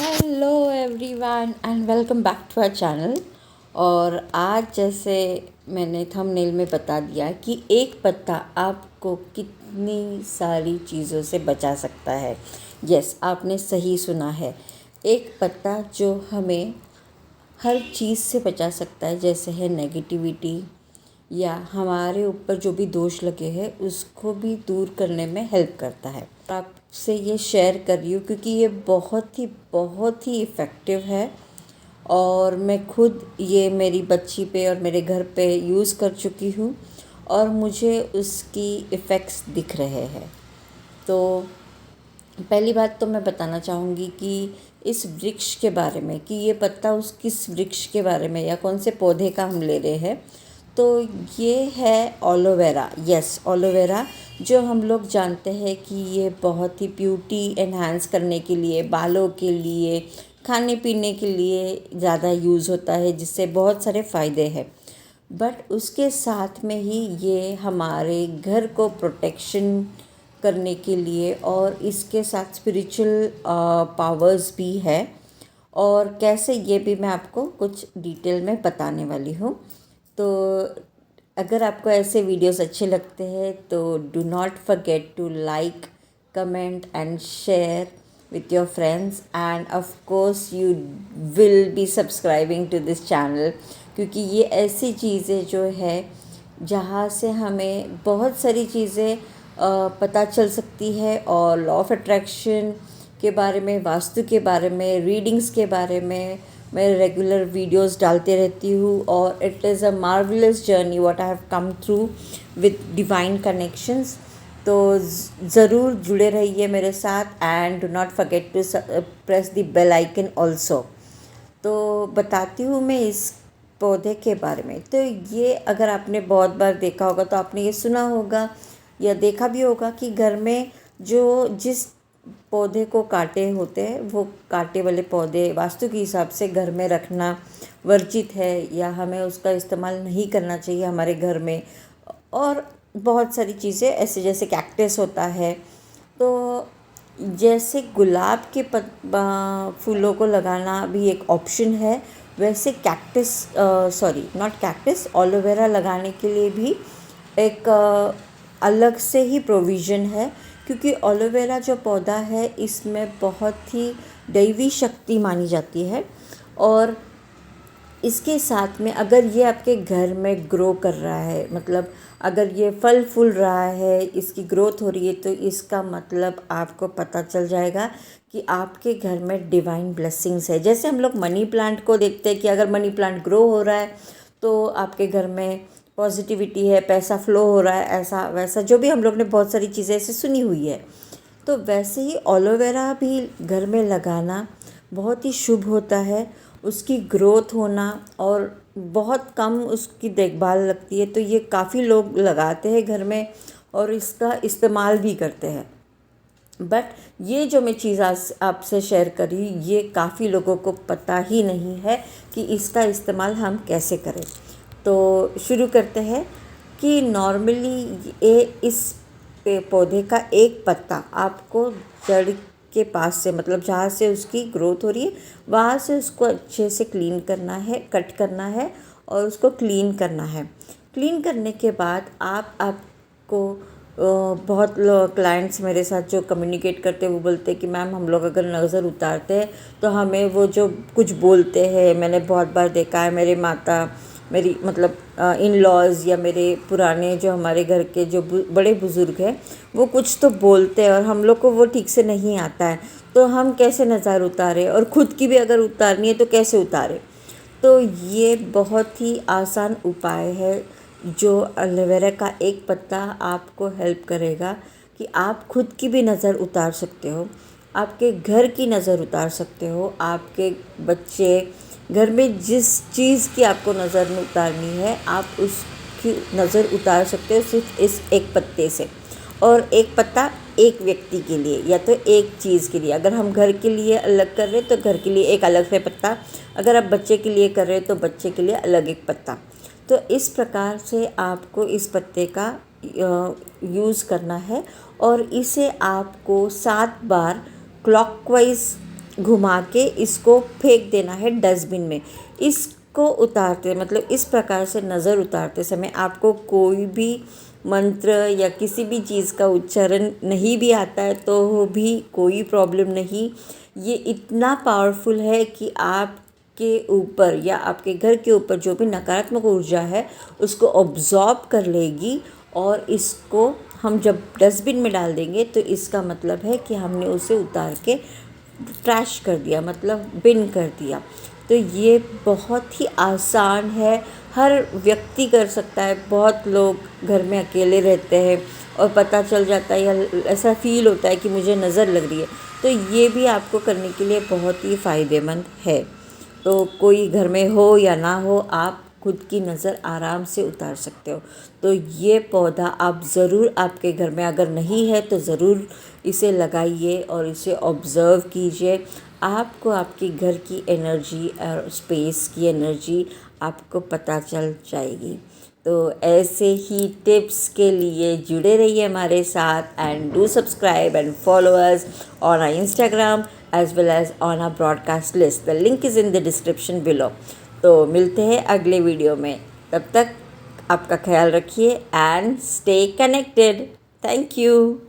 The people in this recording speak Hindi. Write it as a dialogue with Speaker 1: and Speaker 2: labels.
Speaker 1: Hello everyone and welcome back to our channel. और आज जैसे मैंने थंबनेल में बता दिया कि एक पत्ता आपको कितनी सारी चीज़ों से बचा सकता है। यस, आपने सही सुना है। एक पत्ता जो हमें हर चीज़ से बचा सकता है, जैसे है नेगेटिविटी या हमारे ऊपर जो भी दोष लगे हैं उसको भी दूर करने में हेल्प करता है। आपसे ये शेयर कर रही हूँ क्योंकि ये बहुत ही इफ़ेक्टिव है और मैं खुद ये मेरी बच्ची पे और मेरे घर पे यूज़ कर चुकी हूँ और मुझे उसकी इफ़ेक्ट्स दिख रहे हैं। तो पहली बात तो मैं बताना चाहूँगी कि इस वृक्ष के बारे में, कि ये पत्ता उस किस वृक्ष के बारे में या कौन से पौधे का हम ले रहे हैं। तो ये है एलोवेरा। यस, एलोवेरा जो हम लोग जानते हैं कि ये बहुत ही ब्यूटी एनहांस करने के लिए, बालों के लिए, खाने पीने के लिए ज़्यादा यूज़ होता है, जिससे बहुत सारे फ़ायदे हैं। बट उसके साथ में ही ये हमारे घर को प्रोटेक्शन करने के लिए और इसके साथ स्पिरिचुअल पावर्स भी है। और कैसे, ये भी मैं आपको कुछ डिटेल में बताने वाली हूँ। तो अगर आपको ऐसे वीडियोस अच्छे लगते हैं तो do not forget to like, comment and share with your friends, and of course you will be subscribing to this channel, क्योंकि ये ऐसी चीज़ें जो है जहाँ से हमें बहुत सारी चीज़ें पता चल सकती है। और लॉ ऑफ अट्रैक्शन के बारे में, वास्तु के बारे में, रीडिंग्स के बारे में मैं रेगुलर वीडियोस डालते रहती हूँ। और it is a marvellous journey what I have come through with divine connections. तो ज़रूर जुड़े रहिए मेरे साथ and do not forget to press the bell icon also. तो बताती हूँ मैं इस पौधे के बारे में। तो ये अगर आपने बहुत बार देखा होगा तो आपने ये सुना होगा या देखा भी होगा कि घर में जो जिस पौधे को कांटे होते हैं, वो कांटे वाले पौधे वास्तु के हिसाब से घर में रखना वर्जित है या हमें उसका इस्तेमाल नहीं करना चाहिए हमारे घर में। और बहुत सारी चीज़ें ऐसे, जैसे कैक्टस होता है, तो जैसे गुलाब के फूलों को लगाना भी एक ऑप्शन है, वैसे cactus, sorry not cactus, aloe vera लगाने के लिए भी एक अलग से ही प्रोविज़न है। क्योंकि एलोवेरा जो पौधा है इसमें बहुत ही दैवी शक्ति मानी जाती है। और इसके साथ में अगर ये आपके घर में ग्रो कर रहा है, मतलब अगर ये फल फूल रहा है, इसकी ग्रोथ हो रही है, तो इसका मतलब आपको पता चल जाएगा कि आपके घर में डिवाइन ब्लेसिंग्स है। जैसे हम लोग मनी प्लांट को देखते हैं कि अगर मनी प्लांट ग्रो हो रहा है तो आपके घर में पॉजिटिविटी है, पैसा फ्लो हो रहा है, ऐसा वैसा जो भी हम लोग ने बहुत सारी चीज़ें ऐसे सुनी हुई है। तो वैसे ही एलोवेरा भी घर में लगाना बहुत ही शुभ होता है। उसकी ग्रोथ होना, और बहुत कम उसकी देखभाल लगती है, तो ये काफ़ी लोग लगाते हैं घर में और इसका इस्तेमाल भी करते हैं। बट ये जो मैं चीज़ आज आपसे शेयर करी, ये काफ़ी लोगों को पता ही नहीं है कि इसका इस्तेमाल हम कैसे करें। तो शुरू करते हैं कि नॉर्मली ये इस पौधे का एक पत्ता आपको जड़ के पास से, मतलब जहाँ से उसकी ग्रोथ हो रही है वहाँ से उसको अच्छे से क्लीन करना है, कट करना है और उसको क्लीन करना है। क्लीन करने के बाद आपको बहुत क्लाइंट्स मेरे साथ जो कम्युनिकेट करते हैं वो बोलते हैं कि मैम, हम लोग अगर नज़र उतारते हैं तो हमें वो जो कुछ बोलते हैं, मैंने बहुत बार देखा है, मेरे माता, मेरी मतलब इन लॉज या मेरे पुराने जो हमारे घर के जो बड़े बुज़ुर्ग हैं, वो कुछ तो बोलते हैं और हम लोग को वो ठीक से नहीं आता है, तो हम कैसे नज़र उतारें, और ख़ुद की भी अगर उतारनी है तो कैसे उतारें। तो ये बहुत ही आसान उपाय है जो एलोवेरा का एक पत्ता आपको हेल्प करेगा कि आप खुद की भी नज़र उतार सकते हो, आपके घर की नज़र उतार सकते हो, आपके बच्चे, घर में जिस चीज़ की आपको नज़र उतारनी है आप उसकी नज़र उतार सकते हो सिर्फ इस एक पत्ते से। और एक पत्ता एक व्यक्ति के लिए या तो एक चीज़ के लिए, अगर हम घर के लिए अलग कर रहे हैं तो घर के लिए एक अलग से पत्ता, अगर आप बच्चे के लिए कर रहे हैं तो बच्चे के लिए अलग एक पत्ता। तो इस प्रकार से आपको इस पत्ते का यूज़ करना है और इसे आपको 7 बार क्लॉकवाइज घुमा के इसको फेंक देना है डस्टबिन में। इसको उतारते मतलब इस प्रकार से नज़र उतारते समय आपको कोई भी मंत्र या किसी भी चीज़ का उच्चारण नहीं भी आता है तो भी कोई प्रॉब्लम नहीं। ये इतना पावरफुल है कि आपके ऊपर या आपके घर के ऊपर जो भी नकारात्मक ऊर्जा है उसको ऑब्जॉर्ब कर लेगी, और इसको हम जब डस्टबिन में डाल देंगे तो इसका मतलब है कि हमने उसे उतार के ट्रैश कर दिया, मतलब बिन कर दिया। तो ये बहुत ही आसान है, हर व्यक्ति कर सकता है। बहुत लोग घर में अकेले रहते हैं और पता चल जाता है या ऐसा फील होता है कि मुझे नज़र लग रही है, तो ये भी आपको करने के लिए बहुत ही फ़ायदेमंद है। तो कोई घर में हो या ना हो, आप खुद की नज़र आराम से उतार सकते हो। तो ये पौधा आप ज़रूर, आपके घर में अगर नहीं है तो ज़रूर इसे लगाइए और इसे ऑब्ज़र्व कीजिए। आपको आपके घर की एनर्जी और स्पेस की एनर्जी आपको पता चल जाएगी। तो ऐसे ही टिप्स के लिए जुड़े रहिए हमारे साथ, and do subscribe and follow us on our Instagram as well as on our broadcast list. The link is in the description below. तो मिलते हैं अगले वीडियो में, तब तक आपका ख्याल रखिए and stay connected. Thank you.